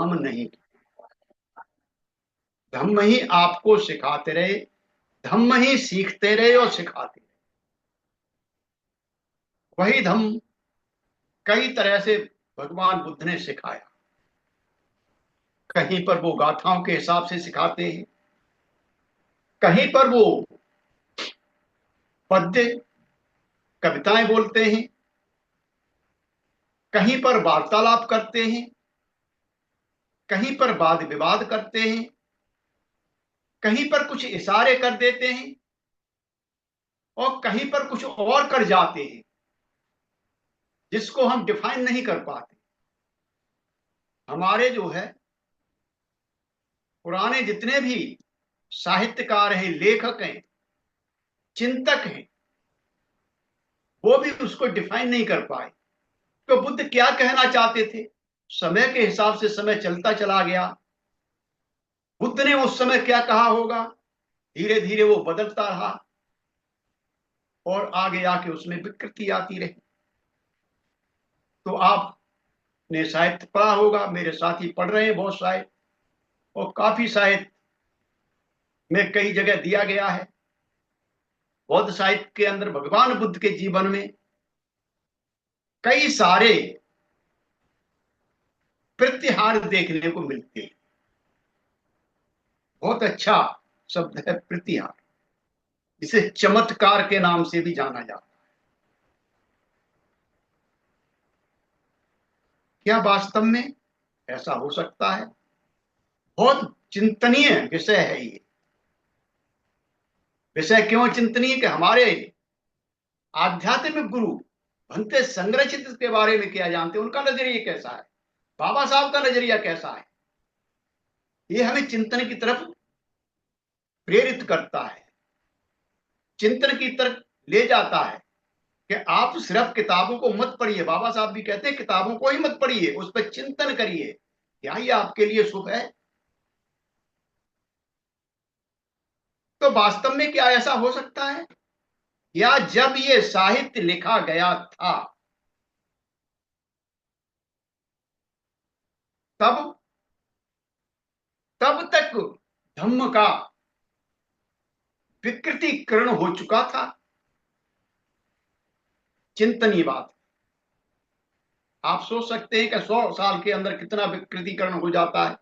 काम नहीं। धम्म ही आपको सिखाते रहे, धम्म ही सीखते रहे और सिखाते रहे। वही धम्म कई तरह से भगवान बुद्ध ने सिखाया। कहीं पर वो गाथाओं के हिसाब से सिखाते हैं, कहीं पर वो पद्य कविताएं बोलते हैं, कहीं पर वार्तालाप करते हैं, कहीं पर वाद विवाद करते हैं, कहीं पर कुछ इशारे कर देते हैं और कहीं पर कुछ और कर जाते हैं जिसको हम डिफाइन नहीं कर पाते। हमारे जो है पुराने जितने भी साहित्यकार हैं, लेखक हैं, चिंतक हैं, वो भी उसको डिफाइन नहीं कर पाए। तो बुद्ध क्या कहना चाहते थे? समय के हिसाब से समय चलता चला गया। बुद्ध ने उस समय क्या कहा होगा, धीरे धीरे वो बदलता रहा और आगे आके उसमें विकृति आती रही। तो आपने साहित्य पढ़ा होगा, मेरे साथी पढ़ रहे हैं बहुत साहित्य, और काफी साहित्य में कई जगह दिया गया है। बौद्ध साहित्य के अंदर भगवान बुद्ध के जीवन में कई सारे प्रतिहार देखने को मिलते हैं। बहुत अच्छा शब्द है प्रतिहार, इसे चमत्कार के नाम से भी जाना जाता है। क्या वास्तव में ऐसा हो सकता है? बहुत चिंतनीय विषय है ये। विषय क्यों चिंतनीय? कि हमारे आध्यात्मिक गुरु भंते संरचित के बारे में क्या जानते हैं, उनका नजरिया कैसा है, बाबा साहब का नजरिया कैसा है, ये हमें चिंतन की तरफ प्रेरित करता है, चिंतन की तरफ ले जाता है कि आप सिर्फ किताबों को मत पढ़िए। बाबा साहब भी कहते हैं किताबों को ही मत पढ़िए, उस पर चिंतन करिए, क्या ये आपके लिए शुभ है? तो वास्तव में क्या ऐसा हो सकता है? या जब ये साहित्य लिखा गया था तब तब तक धम्म का विकृतीकरण हो चुका था? चिंतनीय बात। आप सोच सकते हैं कि 100 साल के अंदर कितना विकृतीकरण हो जाता है।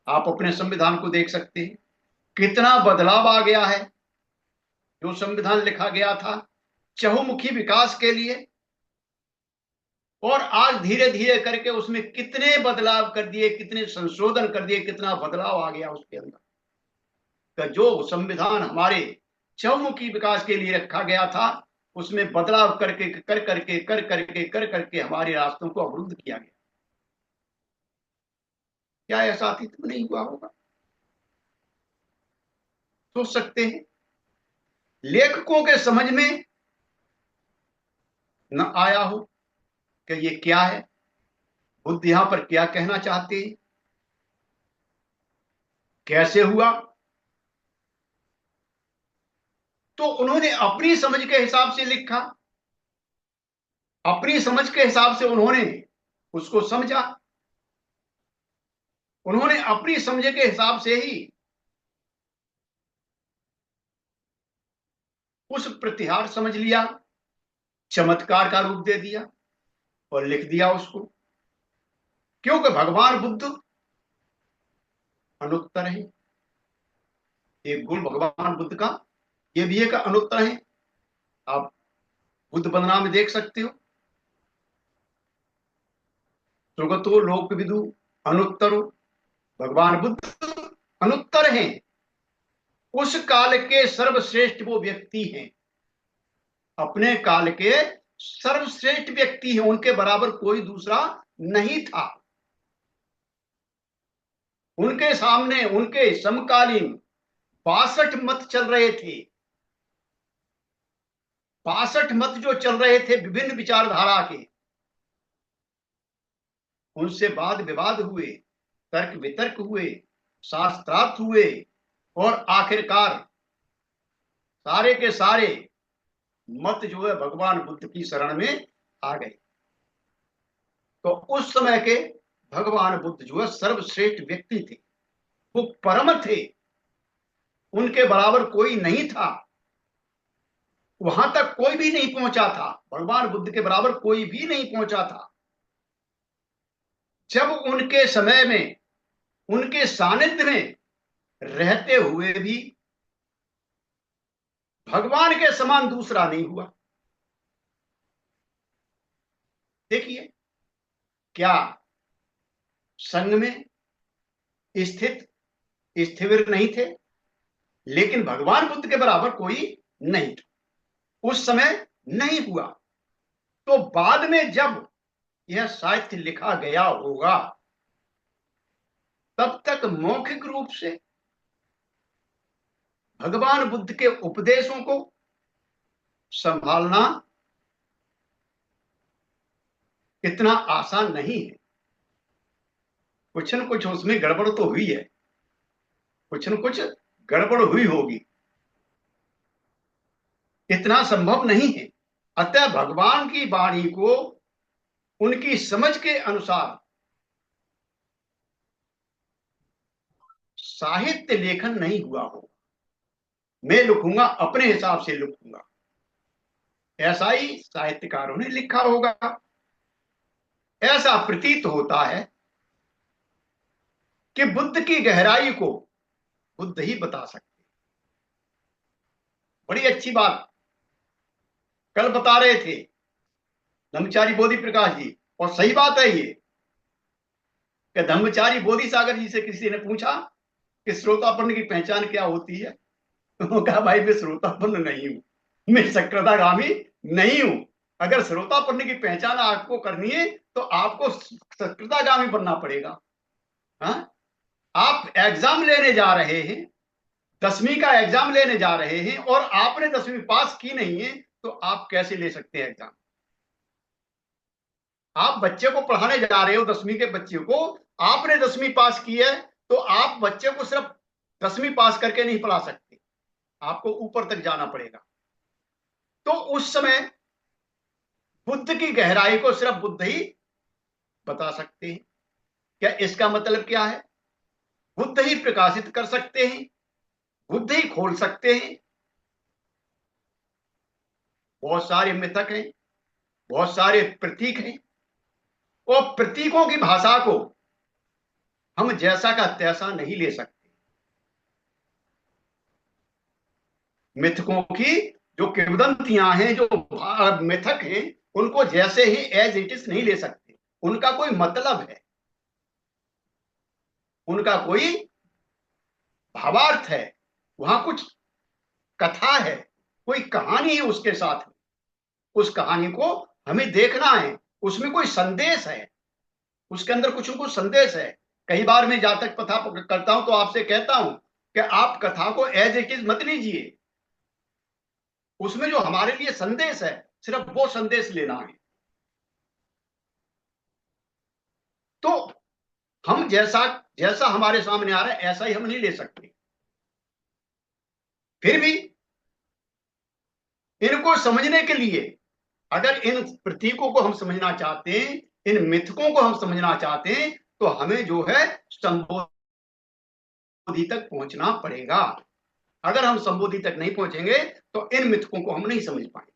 आप अपने संविधान को देख सकते हैं, कितना बदलाव आ गया है। जो संविधान लिखा गया था चहुमुखी विकास के लिए, और आज धीरे धीरे करके उसमें कितने बदलाव कर दिए, कितने संशोधन कर दिए, कितना बदलाव आ गया उसके अंदर। तो जो संविधान हमारे चहुमुखी विकास के लिए रखा गया था, उसमें बदलाव करके कर करके हमारे रास्तों को अवरुद्ध किया गया। क्या ऐसा अतीत में नहीं हुआ होगा? सोच सकते हैं। लेखकों के समझ में न आया हो कि ये क्या है, बुद्ध यहां पर क्या कहना चाहते हैं, कैसे हुआ। तो उन्होंने अपनी समझ के हिसाब से लिखा, अपनी समझ के हिसाब से उन्होंने उसको समझा, उन्होंने अपनी समझ के हिसाब से ही उस प्रतिहार समझ लिया, चमत्कार का रूप दे दिया और लिख दिया उसको। क्योंकि भगवान बुद्ध अनुत्तर है। एक गुण भगवान बुद्ध का ये भी एक अनुत्तर है। आप बुद्ध वंदना में देख सकते हो, सुगतो लोक विदु अनुत्तरो। भगवान बुद्ध अनुत्तर हैं, उस काल के सर्वश्रेष्ठ वो व्यक्ति हैं, अपने काल के सर्वश्रेष्ठ व्यक्ति हैं, उनके बराबर कोई दूसरा नहीं था। उनके सामने उनके समकालीन 62 मत चल रहे थे। 62 मत जो चल रहे थे विभिन्न विचारधारा के, उनसे वाद विवाद हुए, तर्क वितर्क हुए, शास्त्रार्थ हुए, और आखिरकार सारे के सारे मत जो है भगवान बुद्ध की शरण में आ गए। तो उस समय के भगवान बुद्ध जो है सर्वश्रेष्ठ व्यक्ति थे, वो परम थे, उनके बराबर कोई नहीं था, वहां तक कोई भी नहीं पहुंचा था, भगवान बुद्ध के बराबर कोई भी नहीं पहुंचा था। जब उनके समय में, उनके सानिध्य में रहते हुए भी भगवान के समान दूसरा नहीं हुआ। देखिए, क्या संग में स्थित स्थिर नहीं थे, लेकिन भगवान बुद्ध के बराबर कोई नहीं था, उस समय नहीं हुआ। तो बाद में जब यह साहित्य लिखा गया होगा, तब तक मौखिक रूप से भगवान बुद्ध के उपदेशों को संभालना इतना आसान नहीं है। कुछ न कुछ उसमें गड़बड़ तो हुई है, कुछ न कुछ गड़बड़ हुई होगी, इतना संभव नहीं है। अतः भगवान की वाणी को उनकी समझ के अनुसार साहित्य लेखन नहीं हुआ हो। मैं लिखूंगा, अपने हिसाब से लिखूंगा, ऐसा ही साहित्यकारों ने लिखा होगा। ऐसा प्रतीत होता है कि बुद्ध की गहराई को बुद्ध ही बता सकते। बड़ी अच्छी बात कल बता रहे थे धम्मचारी बोधि प्रकाश जी, और सही बात है ये कि धम्मचारी बोधि सागर जी से किसी ने पूछा कि श्रोतापन्न की पहचान क्या होती है, तो कहा भाई मैं श्रोतापन्न नहीं हूं, मैं सक्रियतागामी नहीं हूं। अगर श्रोतापन्न की पहचान आपको करनी है तो आपको सक्रियतागामी बनना पड़ेगा। हाँ, आप एग्जाम लेने जा रहे हैं, 10वीं का एग्जाम लेने जा रहे हैं, और आपने 10वीं पास की नहीं है, तो आप कैसे ले सकते हैं एग्जाम? आप बच्चे को पढ़ाने जा रहे हो, 10वीं के बच्चे को, आपने 10वीं पास की है, तो आप बच्चे को सिर्फ 10वीं पास करके नहीं पढ़ा सकते, आपको ऊपर तक जाना पड़ेगा। तो उस समय बुद्ध की गहराई को सिर्फ बुद्ध ही बता सकते हैं। क्या इसका मतलब क्या है? बुद्ध ही प्रकाशित कर सकते हैं, बुद्ध ही खोल सकते हैं। बहुत सारे मिथक हैं, बहुत सारे प्रतीक हैं, और प्रतीकों की भाषा को हम जैसा का तैसा नहीं ले सकते। मिथकों की जो किंवदंतियां हैं, जो मिथक हैं, उनको जैसे ही एज इट इज नहीं ले सकते। उनका कोई मतलब है, उनका कोई भावार्थ है, वहां कुछ कथा है, कोई कहानी है उसके साथ। उस कहानी को हमें देखना है, उसमें कोई संदेश है, उसके अंदर कुछ न कुछ संदेश है। कई बार मैं जातक कथा करता हूं तो आपसे कहता हूं कि आप कथा को एज इट इज मत लीजिए, उसमें जो हमारे लिए संदेश है सिर्फ वो संदेश लेना है। तो हम जैसा जैसा हमारे सामने आ रहा है ऐसा ही हम नहीं ले सकते। फिर भी इनको समझने के लिए, अगर इन प्रतीकों को हम समझना चाहते हैं, इन मिथकों को हम समझना चाहते हैं, तो हमें जो है संबोधि तक पहुंचना पड़ेगा। अगर हम संबोधि तक नहीं पहुंचेंगे तो इन मिथकों को हम नहीं समझ पाएंगे,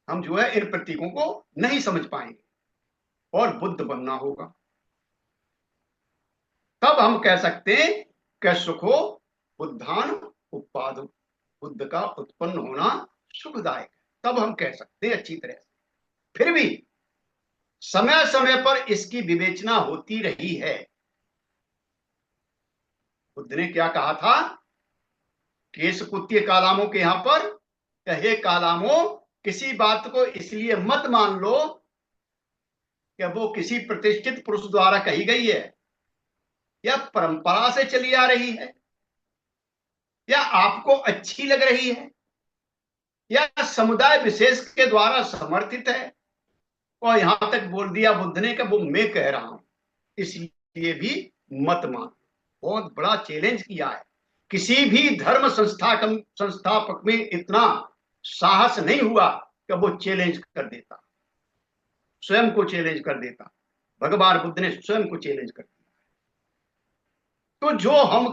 हम जो है इन प्रतीकों को नहीं समझ पाएंगे, और बुद्ध बनना होगा। तब हम कह सकते हैं कि सुखो बुद्धान उत्पाद, बुद्ध का उत्पन्न होना सुखदायक है। तब हम कह सकते हैं अच्छी तरह से। फिर भी समय समय पर इसकी विवेचना होती रही है। बुद्ध ने क्या कहा था? केशकुत्य कालामों के यहां पर, कहे कालामो किसी बात को इसलिए मत मान लो कि वो किसी प्रतिष्ठित पुरुष द्वारा कही गई है, या परंपरा से चली आ रही है, या आपको अच्छी लग रही है, या समुदाय विशेष के द्वारा समर्थित है, और यहां तक बोल दिया बुद्ध ने कि वो मैं कह रहा हूं, इसलिए भी मत मान। बहुत बड़ा चैलेंज किया है। किसी भी धर्म संस्थापक में इतना साहस नहीं हुआ कि वो चैलेंज कर देता, स्वयं को चैलेंज कर देता। भगवान बुद्ध ने स्वयं को चैलेंज कर दिया। तो जो हम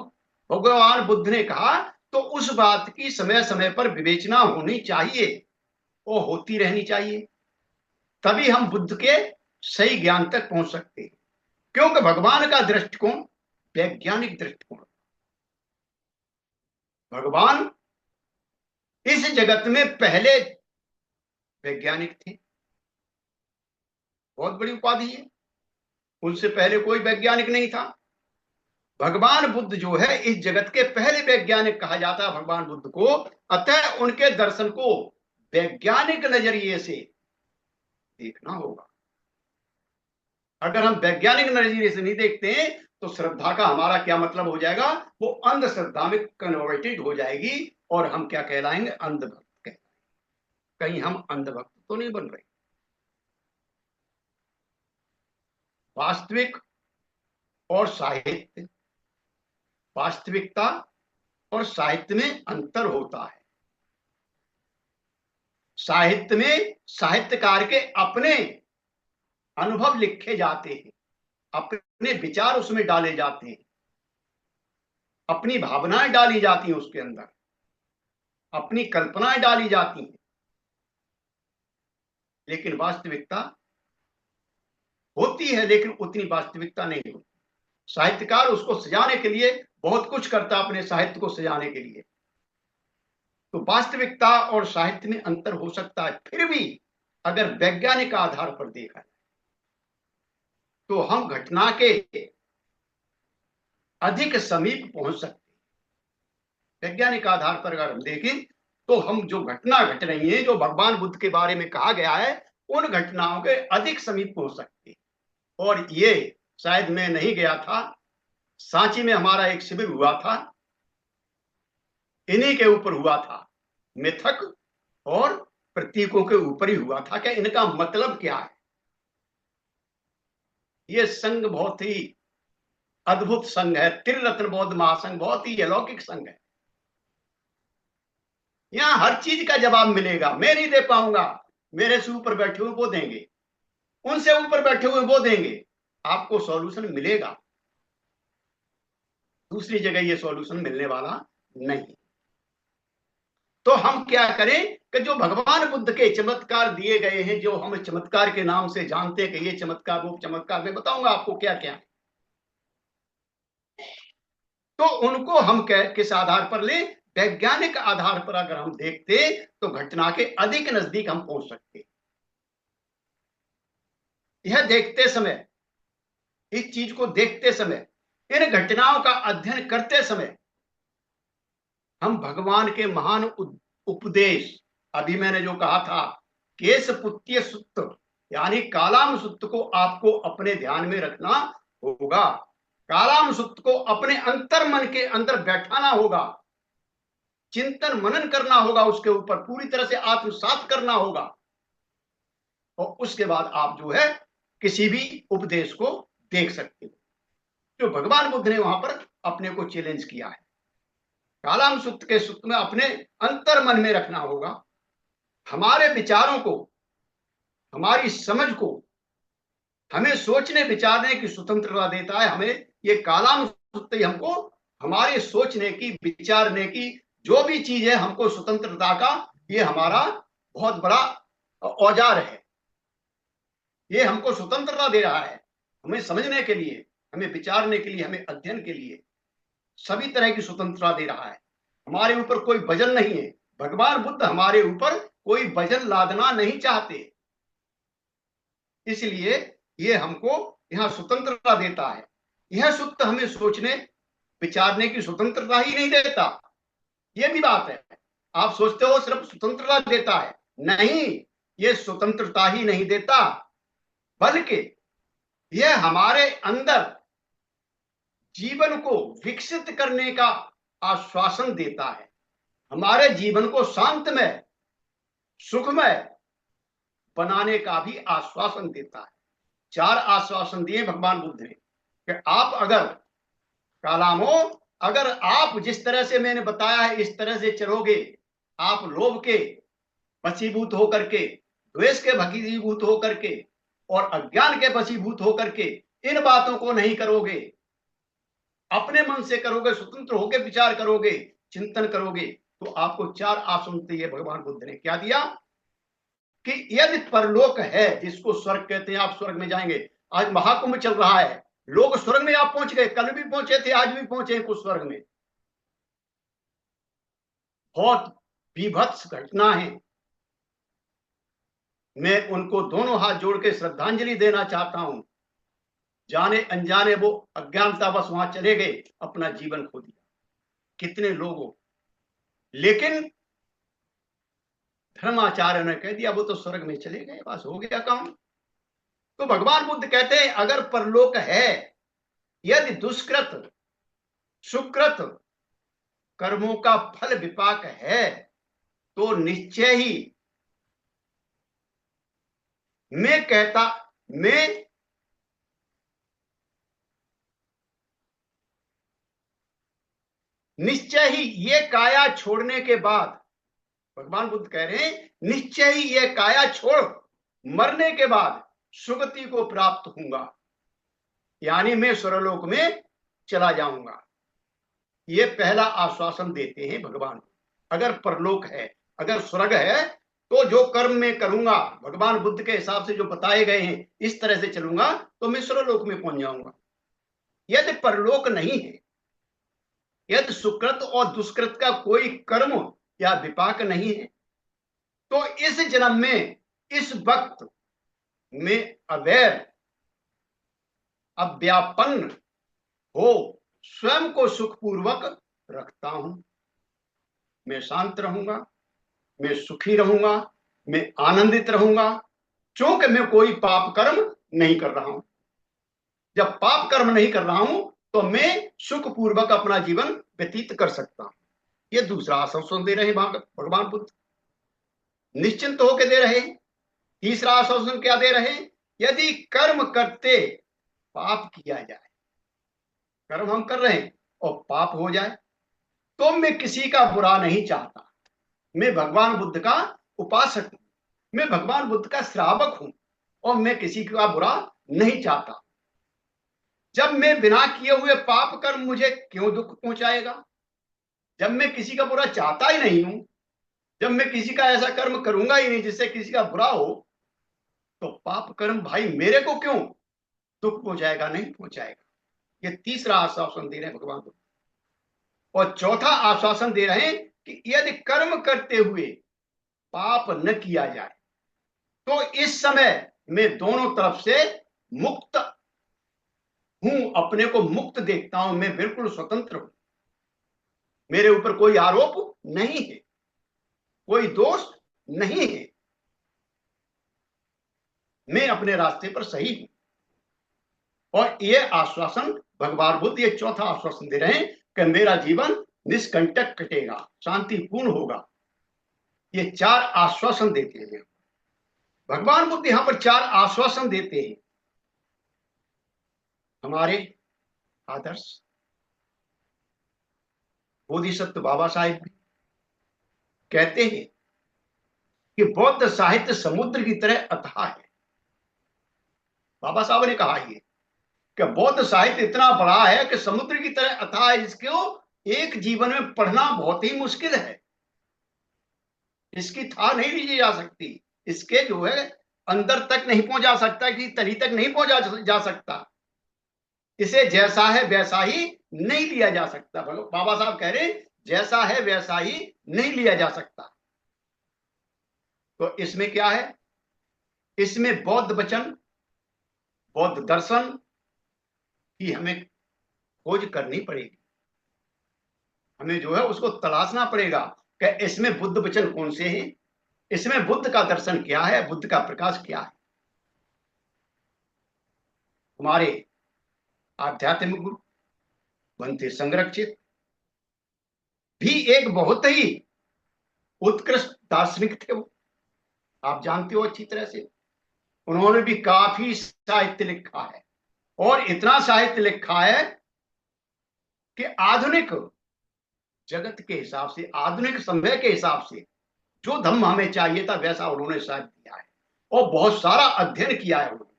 भगवान बुद्ध ने कहा, तो उस बात की समय समय पर विवेचना होनी चाहिए, वो होती रहनी चाहिए, तभी हम बुद्ध के सही ज्ञान तक पहुंच सकते हैं। क्योंकि भगवान का दृष्टिकोण वैज्ञानिक दृष्टिकोण। भगवान इस जगत में पहले वैज्ञानिक थे, बहुत बड़ी उपाधि है, उनसे पहले कोई वैज्ञानिक नहीं था। भगवान बुद्ध जो है इस जगत के पहले वैज्ञानिक कहा जाता है भगवान बुद्ध को। अतः उनके दर्शन को वैज्ञानिक नजरिए से देखना होगा। अगर हम वैज्ञानिक नजरिए से नहीं देखते हैं तो श्रद्धा का हमारा क्या मतलब हो जाएगा, वो अंधश्रद्धा में कन्वर्टेड हो जाएगी और हम क्या कहलाएंगे, अंधभक्त कहलाएंगे। कहीं हम अंधभक्त तो नहीं बन रहे। वास्तविक और साहित्य, वास्तविकता और साहित्य में अंतर होता है। साहित्य में साहित्यकार के अपने अनुभव लिखे जाते हैं, अपने विचार उसमें डाले जाते हैं, अपनी भावनाएं डाली जाती हैं उसके अंदर, अपनी कल्पनाएं डाली जाती हैं। लेकिन वास्तविकता होती है, लेकिन उतनी वास्तविकता नहीं होती। साहित्यकार उसको सजाने के लिए बहुत कुछ करता है, अपने साहित्य को सजाने के लिए। तो वास्तविकता और साहित्य में अंतर हो सकता है। फिर भी अगर वैज्ञानिक आधार पर देखा जाए तो हम घटना के अधिक समीप पहुंच सकते हैं। वैज्ञानिक आधार पर अगर हम देखें तो हम जो घटना घट रही है, जो भगवान बुद्ध के बारे में कहा गया है, उन घटनाओं के अधिक समीप पहुंच सकते हैं। और ये शायद मैं नहीं गया था, सांची में हमारा एक शिविर हुआ था, इन्हीं के ऊपर हुआ था, मिथक और प्रतीकों के ऊपर ही हुआ था कि इनका मतलब क्या है। ये संघ बहुत ही अद्भुत संघ है, त्रिरत्न बौद्ध महासंघ बहुत ही अलौकिक संघ है। यहां हर चीज का जवाब मिलेगा। मैं नहीं दे पाऊंगा, मेरे से ऊपर बैठे हुए वो देंगे, उनसे ऊपर बैठे हुए वो देंगे, आपको सॉल्यूशन मिलेगा। दूसरी जगह ये सॉल्यूशन मिलने वाला नहीं। तो हम क्या करें कि जो भगवान बुद्ध के चमत्कार दिए गए हैं, जो हम चमत्कार के नाम से जानते हैं कि ये चमत्कार वो चमत्कार, मैं बताऊंगा आपको क्या क्या है, तो उनको हम किस आधार पर ले, वैज्ञानिक आधार पर अगर हम देखते तो घटना के अधिक नजदीक हम पहुंच सकते। यह देखते समय, इस चीज को देखते समय, इन घटनाओं का अध्ययन करते समय हम भगवान के महान उपदेश, अभी मैंने जो कहा था केशपुत्य सूत्र यानी कालाम सूत्र को आपको अपने ध्यान में रखना होगा। कालाम सूत्र को अपने अंतर मन के अंदर बैठाना होगा, चिंतन मनन करना होगा, उसके ऊपर पूरी तरह से आत्मसात करना होगा। और उसके बाद आप जो है किसी भी उपदेश को देख सकते हो, जो भगवान बुद्ध ने वहां पर अपने को चैलेंज किया है। कालाम सूत्र के सूत्र में अपने अंतर मन में रखना होगा। हमारे विचारों को, हमारी समझ को, हमें सोचने विचारने की स्वतंत्रता देता है। हमें ये कालाम सूत्र हमको हमारे सोचने की, विचारने की जो भी चीज है, हमको स्वतंत्रता का ये हमारा बहुत बड़ा औजार है। ये हमको स्वतंत्रता दे रहा है, हमें समझने के लिए, हमें विचारने के लिए, हमें अध्ययन के लिए सभी तरह की स्वतंत्रता दे रहा है। हमारे ऊपर कोई वजन नहीं है। भगवान बुद्ध हमारे ऊपर कोई वजन लादना नहीं चाहते, इसलिए ये हमको यहां स्वतंत्रता देता है। यह सूत्र हमें सोचने विचारने की स्वतंत्रता ही नहीं देता, ये भी बात है। आप सोचते हो सिर्फ स्वतंत्रता देता है, नहीं, ये स्वतंत्रता ही नहीं देता, बल्कि यह हमारे अंदर जीवन को विकसित करने का आश्वासन देता है, हमारे जीवन को शांतमय, सुखमय बनाने का भी आश्वासन देता है। 4 आश्वासन दिए भगवान बुद्ध ने कि आप अगर कालामो, अगर आप जिस तरह से मैंने बताया है इस तरह से चलोगे, आप लोभ के वशीभूत होकर के, द्वेष के भगीभूत होकर के और अज्ञान के वशीभूत होकर के इन बातों को नहीं करोगे, अपने मन से करोगे, स्वतंत्र होकर विचार करोगे, चिंतन करोगे, तो आपको चार आश्रम दिए भगवान बुद्ध ने। क्या दिया? कि यदि परलोक है, जिसको स्वर्ग कहते हैं, आप स्वर्ग में जाएंगे। आज महाकुंभ चल रहा है, लोग स्वर्ग में आप पहुंच गए, कल भी पहुंचे थे, आज भी पहुंचे कुछ स्वर्ग में। बहुत बीभत्स घटना है। मैं उनको दोनों हाथ जोड़ के श्रद्धांजलि देना चाहता हूं। जाने अनजाने वो अज्ञानतावश वहां चले गए, अपना जीवन खो दिया, कितने लोगों। लेकिन धर्माचार्य ने कह दिया वो तो स्वर्ग में चले गए, बस हो गया काम। तो भगवान बुद्ध कहते हैं अगर परलोक है, यदि दुष्कृत सुकृत कर्मों का फल विपाक है, तो निश्चय ही मैं निश्चय ही ये काया छोड़ने के बाद, भगवान बुद्ध कह रहे हैं निश्चय ही ये काया छोड़ मरने के बाद सुगति को प्राप्त होऊंगा, यानी मैं स्वर्गलोक में चला जाऊंगा। ये पहला आश्वासन देते हैं भगवान। अगर परलोक है, अगर स्वर्ग है, तो जो कर्म मैं करूंगा भगवान बुद्ध के हिसाब से जो बताए गए हैं, इस तरह से चलूंगा तो मैं स्वर्गलोक में पहुंच जाऊंगा। यदि परलोक नहीं है, यदि सुकृत और दुष्कृत का कोई कर्म या विपाक नहीं है, तो इस जन्म में इस वक्त में अवैर अव्यापन्न हो स्वयं को सुखपूर्वक रखता हूं। मैं शांत रहूंगा, मैं सुखी रहूंगा, मैं आनंदित रहूंगा, क्योंकि मैं कोई पाप कर्म नहीं कर रहा हूं। जब पाप कर्म नहीं कर रहा हूं तो मैं सुखपूर्वक अपना जीवन व्यतीत कर सकता हूं। ये दूसरा आश्वासन दे रहे हैं भगवान बुद्ध, निश्चिंत होकर दे रहे हैं। तीसरा आश्वासन क्या दे रहे हैं? यदि कर्म करते पाप किया जाए, कर्म हम कर रहे हैं और पाप हो जाए, तो मैं किसी का बुरा नहीं चाहता। मैं भगवान बुद्ध का उपासक हूं, मैं भगवान बुद्ध का श्रावक हूं, और मैं किसी का बुरा नहीं चाहता। जब मैं बिना किए हुए पाप कर्म मुझे क्यों दुख पहुंचाएगा? जब मैं किसी का बुरा चाहता ही नहीं हूं, जब मैं किसी का ऐसा कर्म करूंगा ही नहीं जिससे किसी का बुरा हो, तो पाप कर्म भाई मेरे को क्यों दुख पहुंचाएगा? नहीं पहुंचाएगा। ये तीसरा आश्वासन दे रहे हैं भगवान बुद्ध। और चौथा आश्वासन दे रहे हैं कि यदि कर्म करते हुए पाप न किया जाए, तो इस समय मैं दोनों तरफ से मुक्त हूं, अपने को मुक्त देखता हूं, मैं बिल्कुल स्वतंत्र हूं, मेरे ऊपर कोई आरोप नहीं है, कोई दोष नहीं है, मैं अपने रास्ते पर सही हूं। और ये आश्वासन भगवान बुद्ध ये चौथा आश्वासन दे रहे हैं कि मेरा जीवन निष्कंटक कटेगा, शांतिपूर्ण होगा। ये चार आश्वासन देते हैं भगवान बुद्ध। यहां पर चार आश्वासन देते हैं। हमारे आदर्श बोधिसत्व बाबा साहिब भी कहते हैं कि बौद्ध साहित्य समुद्र की तरह अथाह है। बाबा साहब ने कहा ये कि बौद्ध साहित्य इतना बड़ा है कि समुद्र की तरह अथाह है, जिसको एक जीवन में पढ़ना बहुत ही मुश्किल है। इसकी था नहीं लीजिए जा सकती, इसके जो है अंदर तक नहीं पहुंचा सकता, कि तली तक नहीं पहुंचा जा सकता। इसे जैसा है वैसा ही नहीं लिया जा सकता। बाबा साहब कह रहे जैसा है वैसा ही नहीं लिया जा सकता। तो इसमें क्या है? इसमें बौद्ध वचन, बौद्ध दर्शन की हमें खोज करनी पड़ेगी। हमें जो है उसको तलाशना पड़ेगा कि इसमें बुद्ध वचन कौन से हैं, इसमें बुद्ध का दर्शन क्या है, बुद्ध का प्रकाश क्या है। हमारे आध्यात्मिक गुरु बनते संरक्षित भी एक बहुत ही उत्कृष्ट दार्शनिक थे। वो आप जानते हो अच्छी तरह से। उन्होंने भी काफी साहित्य लिखा है, और इतना साहित्य लिखा है कि आधुनिक जगत के हिसाब से, आधुनिक समय के हिसाब से जो धम्म हमें चाहिए था वैसा उन्होंने शायद दिया है, और बहुत सारा अध्ययन किया है उन्होंने।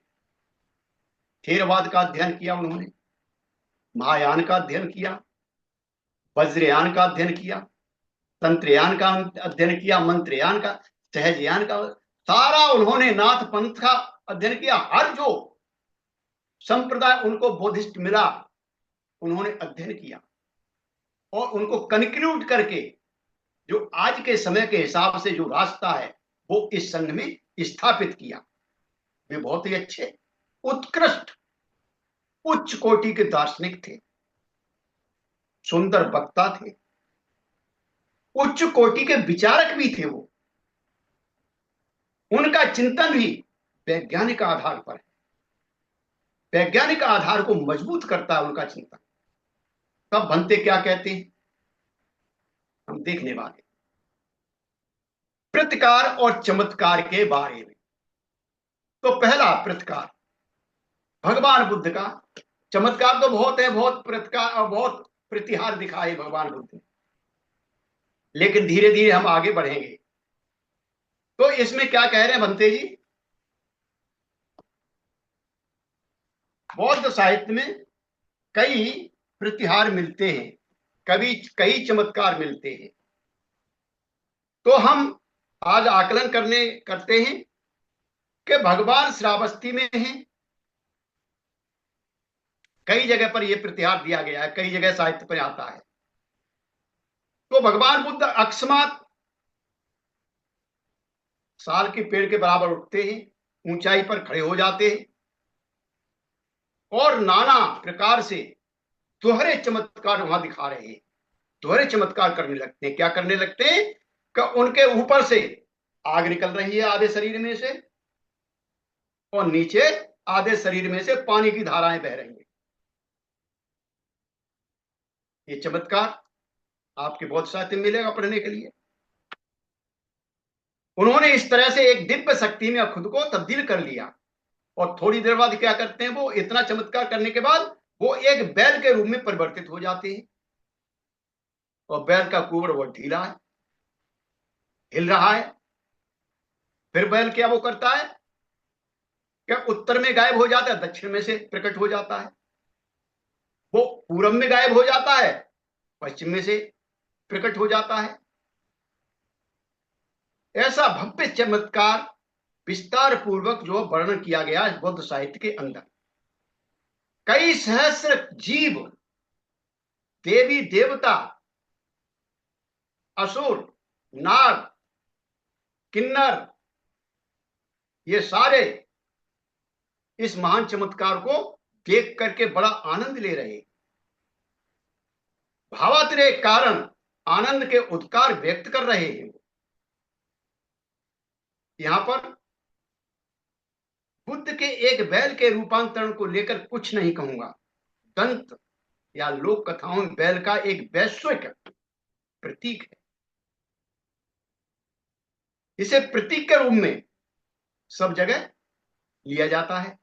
थेरवाद का अध्ययन किया उन्होंने, महायान का अध्ययन किया, वज्रयान का अध्ययन किया, तंत्रयान का अध्ययन किया, मंत्रयान का, सहजयान का, सारा उन्होंने नाथ पंथ का अध्ययन किया। हर जो संप्रदाय उनको बौद्धिस्ट मिला उन्होंने अध्ययन किया और उनको कंक्लूड करके जो आज के समय के हिसाब से जो रास्ता है वो इस संघ में स्थापित किया। वे बहुत ही अच्छे, उत्कृष्ट, उच्च कोटि के दार्शनिक थे, सुंदर वक्ता थे, उच्च कोटि के विचारक भी थे। वो, उनका चिंतन भी वैज्ञानिक आधार पर है, वैज्ञानिक आधार को मजबूत करता है उनका चिंतन। तब भंते क्या कहते हैं हम देखने वाले। प्रतिकार और चमत्कार के बारे में तो पहला प्रतिकार भगवान बुद्ध का। चमत्कार तो बहुत है, बहुत प्रतिकार और बहुत प्रतिहार दिखाए भगवान बुद्ध ने, लेकिन धीरे धीरे हम आगे बढ़ेंगे। तो इसमें क्या कह रहे हैं भंते जी, बौद्ध साहित्य में कई प्रतिहार मिलते हैं, कभी कई चमत्कार मिलते हैं। तो हम आज आकलन करते हैं कि भगवान श्रावस्ती में हैं, कई जगह पर यह प्रतिहार दिया गया है, कई जगह साहित्य पर आता है। तो भगवान बुद्ध अकस्मात साल के पेड़ के बराबर उठते हैं, ऊंचाई पर खड़े हो जाते हैं और नाना प्रकार से दोहरे चमत्कार वहां दिखा रहे हैं, दोहरे चमत्कार करने लगते हैं। क्या करने लगते हैं कि उनके ऊपर से आग निकल रही है आधे शरीर में से, और नीचे आधे शरीर में से पानी की धाराएं बह रही हैं। ये चमत्कार आपके बौद्ध साहित्य में मिलेगा पढ़ने के लिए। उन्होंने इस तरह से एक दिव्य शक्ति में खुद को तब्दील कर लिया और थोड़ी देर बाद क्या करते हैं, वो इतना चमत्कार करने के बाद वो एक बैल के रूप में परिवर्तित हो जाते हैं और बैल का कुबड़ वो ढीला है, हिल रहा है। फिर बैल क्या वो करता है, क्या उत्तर में गायब हो जाता है, दक्षिण में से प्रकट हो जाता है। वो पूरब में गायब हो जाता है, पश्चिम में से प्रकट हो जाता है। ऐसा भव्य चमत्कार विस्तार पूर्वक जो वर्णन किया गया है बौद्ध साहित्य के अंदर। कई सहस्र जीव, देवी देवता, असुर, नाग, किन्नर, ये सारे इस महान चमत्कार को देख करके बड़ा आनंद ले रहे, भावातिरेक कारण आनंद के उद्गार व्यक्त कर रहे हैं। यहां पर बुद्ध के एक बैल के रूपांतरण को लेकर कुछ नहीं कहूंगा। दंत या लोक कथाओं में बैल का एक वैश्विक प्रतीक है, इसे प्रतीक के रूप में सब जगह लिया जाता है।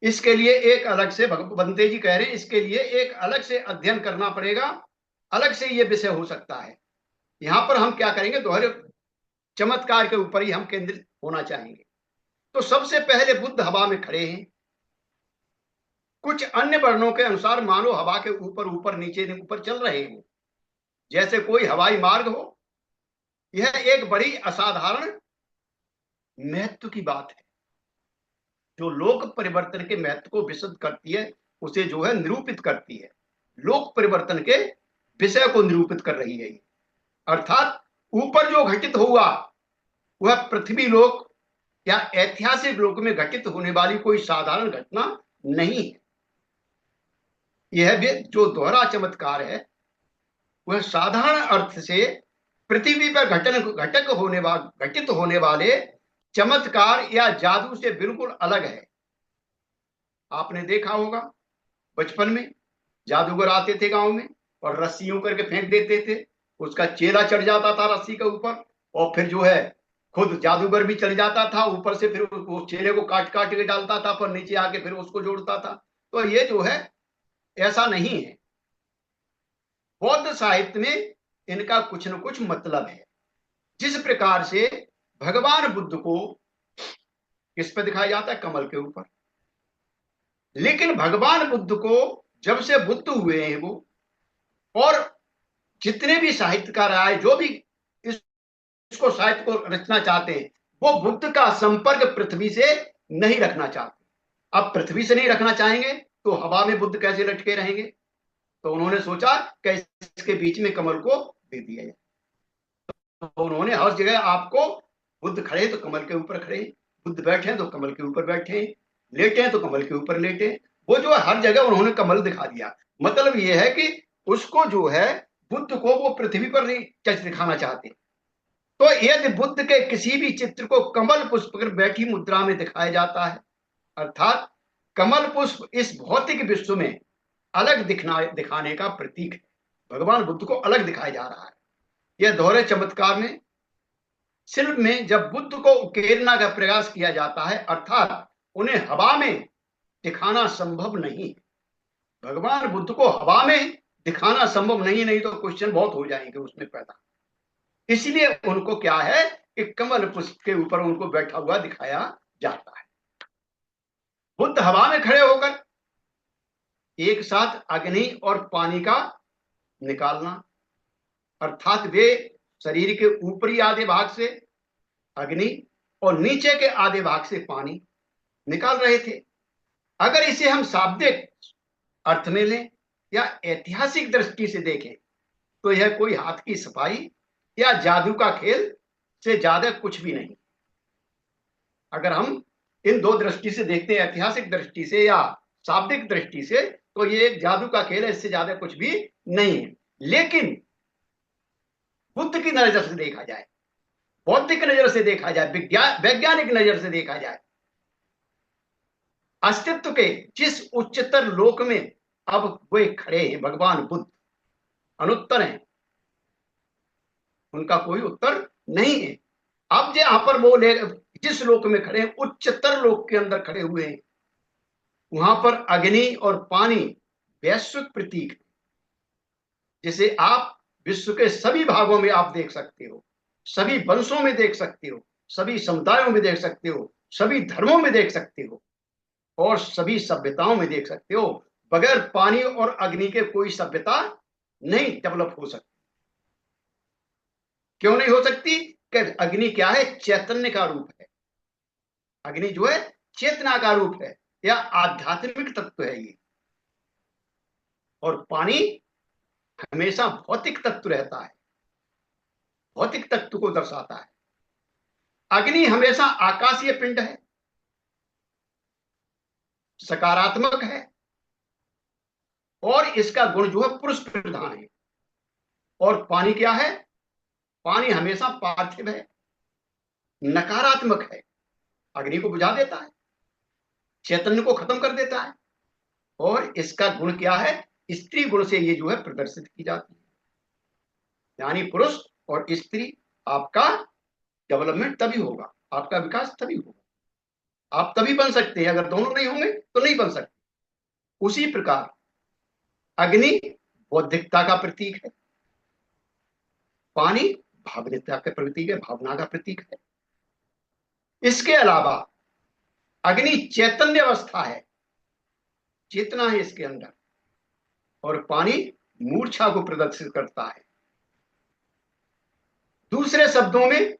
इसके लिए एक अलग से भंते जी कह रहे हैं, इसके लिए एक अलग से अध्ययन करना पड़ेगा, अलग से ये विषय हो सकता है। यहां पर हम क्या करेंगे, दोहरे चमत्कार के ऊपर ही हम केंद्रित होना चाहेंगे। तो सबसे पहले बुद्ध हवा में खड़े हैं। कुछ अन्य वर्णों के अनुसार मानो हवा के ऊपर ऊपर नीचे ऊपर चल रहे हैं, जैसे कोई हवाई मार्ग हो। यह एक बड़ी असाधारण महत्व की बात है, जो लोक परिवर्तन के महत्व को विशद करती है, उसे जो है निरूपित करती है। लोक परिवर्तन के विषय को निरूपित कर रही है। अर्थात ऊपर जो घटित हुआ वह पृथ्वी लोक या ऐतिहासिक लोक में घटित होने वाली कोई साधारण घटना नहीं है। यह भी जो दोहरा चमत्कार है वह साधारण अर्थ से पृथ्वी पर घटित होने वाले चमत्कार या जादू से बिल्कुल अलग है। आपने देखा होगा बचपन में जादूगर आते थे गांव में और रस्सियों करके फेंक देते थे, उसका चेला चढ़ जाता था रस्सी के ऊपर और फिर जो है खुद जादूगर भी चढ़ जाता था ऊपर से, फिर उस चेले को काट काट के डालता था, पर नीचे आके फिर उसको जोड़ता था। तो ये जो है ऐसा नहीं है। बौद्ध साहित्य में इनका कुछ न कुछ मतलब है। जिस प्रकार से भगवान बुद्ध को किस पे दिखाया जाता है, कमल के ऊपर, लेकिन भगवान बुद्ध को जब से बुद्ध हुए हैं वो, और जितने भी साहित्यकार आए, जो भी इसको साहित्य को रचना चाहते हैं, वो बुद्ध का संपर्क पृथ्वी से नहीं रखना चाहते। अब पृथ्वी से नहीं रखना चाहेंगे तो हवा में बुद्ध कैसे लटके रहेंगे? तो उन्होंने सोचा कि इसके बीच में कमल को दे दिया जाए। तो उन्होंने हर जगह आपको, बुद्ध खड़े तो कमल के ऊपर खड़े, बुद्ध बैठे तो कमल के ऊपर बैठे, लेटे तो कमल के ऊपर लेटे। वो जो हर जगह उन्होंने कमल दिखा दिया। मतलब ये है कि उसको जो है, बुद्ध को वो पृथ्वी पर नहीं दिखाना चाहते। तो यदि बुद्ध के किसी भी चित्र को कमल पुष्प पर बैठी मुद्रा में दिखाया जाता है, अर्थात कमल पुष्प इस भौतिक विश्व में अलग दिखाने का प्रतीक है। भगवान बुद्ध को अलग दिखाया जा रहा है। यह दोहरे चमत्कार में, शिल्प में जब बुद्ध को उकेरना का प्रयास किया जाता है, अर्थात उन्हें हवा में दिखाना संभव नहीं है। भगवान बुद्ध को हवा में दिखाना संभव नहीं तो क्वेश्चन बहुत हो जाएंगे उसमें पैदा। इसलिए उनको क्या है कि कमल पुष्प के ऊपर उनको बैठा हुआ दिखाया जाता है। बुद्ध हवा में खड़े होकर एक साथ अग्नि और पानी का निकालना, अर्थात वे शरीर के ऊपरी आधे भाग से अग्नि और नीचे के आधे भाग से पानी निकाल रहे थे। अगर इसे हम शाब्दिक अर्थ में लें या ऐतिहासिक दृष्टि से देखें तो यह कोई हाथ की सफाई या जादू का खेल से ज्यादा कुछ भी नहीं। अगर हम इन दो दृष्टि से देखते हैं, ऐतिहासिक दृष्टि से या शाब्दिक दृष्टि से, तो ये एक जादू का खेल है, इससे ज्यादा कुछ भी नहीं है। लेकिन बुद्ध की नजर से देखा जाए, बौद्धिक नजर से देखा जाए, वैज्ञानिक नजर से देखा जाए, अस्तित्व के जिस उच्चतर लोक में अब वे खड़े हैं भगवान बुद्ध, अनुत्तर हैं, उनका कोई उत्तर नहीं है। अब यहां पर वो जिस लोक में खड़े हैं, उच्चतर लोक के अंदर खड़े हुए हैं, वहां पर अग्नि और पानी वैश्विक प्रतीक है, जिसे आप विश्व के सभी भागों में आप देख सकते हो, सभी वंशों में देख सकते हो, सभी समुदायों में देख सकते हो, सभी धर्मों में देख सकते हो और सभी सभ्यताओं में देख सकते हो। बगैर पानी और अग्नि के कोई सभ्यता नहीं डेवलप हो सकती। क्यों नहीं हो सकती? कि अग्नि क्या है? चैतन्य का रूप है। अग्नि जो है चेतना का रूप है या आध्यात्मिक तत्व है ये। और पानी हमेशा भौतिक तत्व रहता है, भौतिक तत्व को दर्शाता है। अग्नि हमेशा आकाशीय पिंड है, सकारात्मक है और इसका गुण जो है पुरुष प्रधान है। और पानी क्या है? पानी हमेशा पार्थिव है, नकारात्मक है, अग्नि को बुझा देता है, चैतन्य को खत्म कर देता है। और इसका गुण क्या है? स्त्री गुण से ये जो है प्रदर्शित की जाती है। यानी पुरुष और स्त्री, आपका डेवलपमेंट तभी होगा, आपका विकास तभी होगा, आप तभी बन सकते हैं। अगर दोनों नहीं होंगे तो नहीं बन सकते। उसी प्रकार अग्नि बौद्धिकता का प्रतीक है, पानी भावनिकता का प्रतीक है, भावना का प्रतीक है। इसके अलावा अग्नि चैतन्य अवस्था है, चेतना है इसके अंदर, और पानी मूर्छा को प्रदर्शित करता है। दूसरे शब्दों में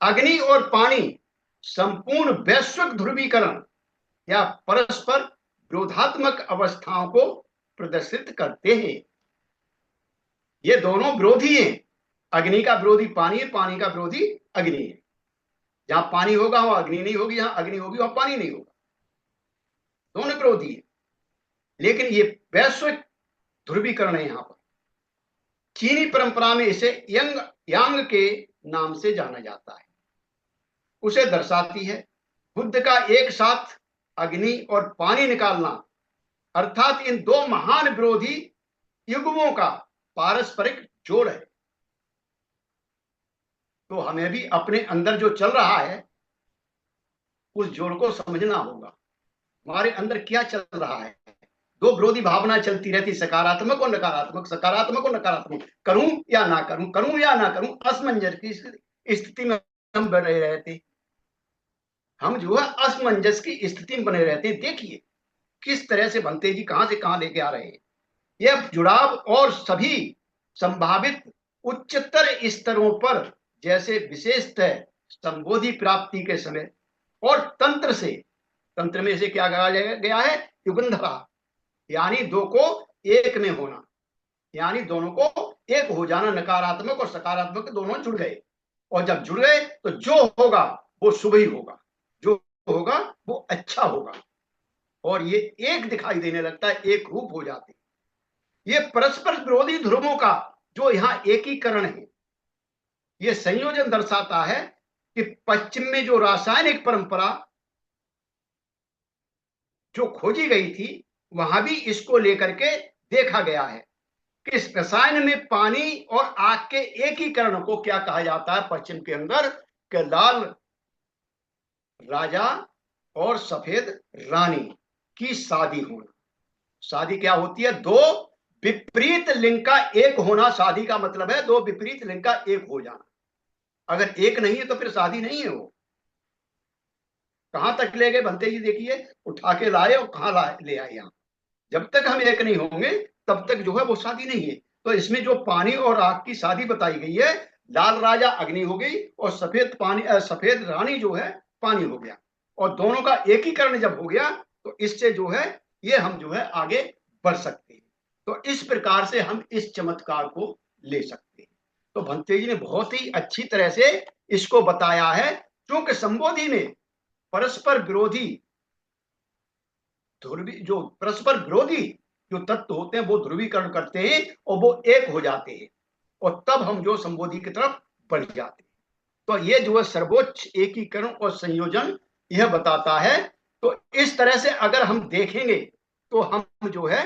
अग्नि और पानी संपूर्ण वैश्विक ध्रुवीकरण या परस्पर विरोधात्मक अवस्थाओं को प्रदर्शित करते हैं। ये दोनों विरोधी हैं। अग्नि का विरोधी पानी है, पानी का विरोधी अग्नि है। जहां पानी होगा वहां अग्नि नहीं होगी, जहां अग्नि होगी वहां पानी नहीं होगा, दोनों विरोधी है। लेकिन ये वैश्विक ध्रुवीकरण है। यहां पर चीनी परंपरा में इसे यंग यांग के नाम से जाना जाता है, उसे दर्शाती है। बुद्ध का एक साथ अग्नि और पानी निकालना, अर्थात इन दो महान विरोधी युगमों का पारस्परिक जोड़ है। तो हमें भी अपने अंदर जो चल रहा है उस जोड़ को समझना होगा। हमारे अंदर क्या चल रहा है? दो विरोधी भावना चलती रहती, सकारात्मक और नकारात्मक, सकारात्मक और नकारात्मक, करूं या ना करूं, करूं या ना करूं, असमंजस की स्थिति में हम बने रहते। हम जो है असमंजस की स्थिति में बने रहते हैं। देखिए किस तरह से भंते जी कहां से कहां लेके आ रहे हैं। यह जुड़ाव और सभी संभावित उच्चतर स्तरों पर, जैसे विशेषतः संबोधि प्राप्ति के समय और तंत्र से, तंत्र में से क्या कहा गया है, युगंधरा, यानी दो को एक में होना, यानी दोनों को एक हो जाना, नकारात्मक और सकारात्मक दोनों जुड़ गए, और जब जुड़ गए तो जो होगा वो शुभ ही होगा, जो होगा वो अच्छा होगा, और ये एक दिखाई देने लगता है, एक रूप हो जाते हैं। ये परस्पर विरोधी ध्रुवों का जो यहाँ एकीकरण है, ये संयोजन दर्शाता है कि पश्चिम में जो रासायनिक परंपरा जो खोजी गई थी, वहां भी इसको लेकर के देखा गया है कि इस रसायन में पानी और आग के एकीकरण को क्या कहा जाता है पश्चिम के अंदर, कि लाल राजा और सफेद रानी की शादी होना। शादी क्या होती है, दो विपरीत लिंग का एक होना, शादी का मतलब है दो विपरीत लिंग का एक हो जाना। अगर एक नहीं है तो फिर शादी नहीं है। वो कहां तक ले गए बनते जी, देखिए उठा के लाए और कहां ले आए यहाँ। जब तक हम एक नहीं होंगे तब तक जो है वो शादी नहीं है। तो इसमें जो पानी और आग की शादी बताई गई है, लाल राजा अग्नि हो गई और सफेद रानी जो है पानी हो गया, और दोनों का एकीकरण जब हो गया तो इससे जो है ये हम जो है आगे बढ़ सकते हैं। तो इस प्रकार से हम इस चमत्कार को ले सकते हैं। तो भंते जी ने बहुत ही अच्छी तरह से इसको बताया है, क्योंकि संबोधि में परस्पर विरोधी जो परस्पर विरोधी जो तत्व होते हैं वो ध्रुवीकरण करते हैं और वो एक हो जाते हैं, और तब हम जो संबोधि की तरफ बढ़ जाते हैं। तो ये जो है सर्वोच्च एकीकरण और संयोजन यह बताता है। तो इस तरह से अगर हम देखेंगे तो हम जो है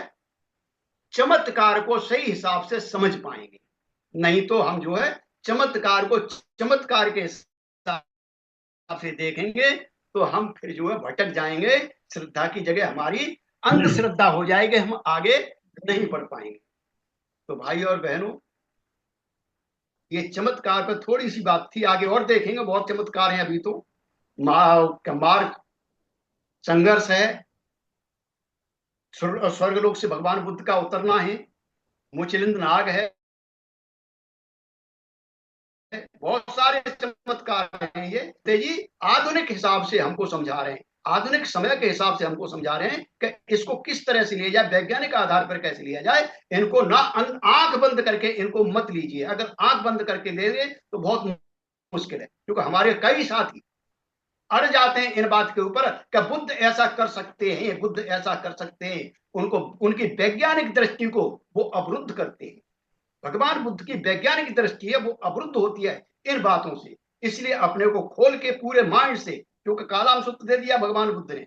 चमत्कार को सही हिसाब से समझ पाएंगे, नहीं तो हम जो है चमत्कार को चमत्कार के हिसाब से देखेंगे तो हम फिर जो है भटक जाएंगे, श्रद्धा की जगह हमारी अंधश्रद्धा हो जाएगी, हम आगे नहीं बढ़ पाएंगे। तो भाई और बहनों, ये चमत्कार पर थोड़ी सी बात थी, आगे और देखेंगे, बहुत चमत्कार हैं अभी तो। मार्ग संघर्ष है, स्वर्गलोक से भगवान बुद्ध का उतरना है, मुचलिंद नाग है, बहुत सारे चमत्कार हैं। ये तेजी आधुनिक हिसाब से हमको समझा रहे हैं, आधुनिक समय के हिसाब से हमको समझा रहे हैं कि इसको किस तरह से लिया जाए, वैज्ञानिक आधार पर कैसे लिया जाए। इनको ना आंख बंद करके इनको मत लीजिए, अगर आंख बंद करके ले गए तो बहुत मुश्किल है, क्योंकि हमारे कई साथी अड़ जाते हैं इन बात के ऊपर कि बुद्ध ऐसा कर सकते हैं, बुद्ध ऐसा कर सकते हैं, उनको उनकी वैज्ञानिक दृष्टि को वो अवरुद्ध करते हैं। भगवान बुद्ध की वैज्ञानिक दृष्टि है वो अवरुद्ध होती है इन बातों से। इसलिए अपने को खोल के पूरे माइंड से, क्योंकि कालाम सूत्र दे दिया भगवान बुद्ध ने,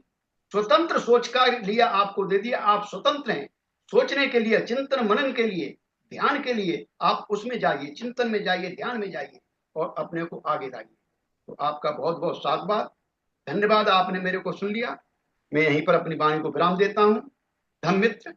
स्वतंत्र सोच का लिया आपको दे दिया, आप स्वतंत्र हैं सोचने के लिए, चिंतन मनन के लिए, ध्यान के लिए। आप उसमें जाइए, चिंतन में जाइए, ध्यान में जाइए और अपने को आगे लाइए। तो आपका बहुत बहुत साधुवाद, धन्यवाद, आपने मेरे को सुन लिया। मैं यहीं पर अपनी वाणी को विराम देता हूं। धम्म मित्र।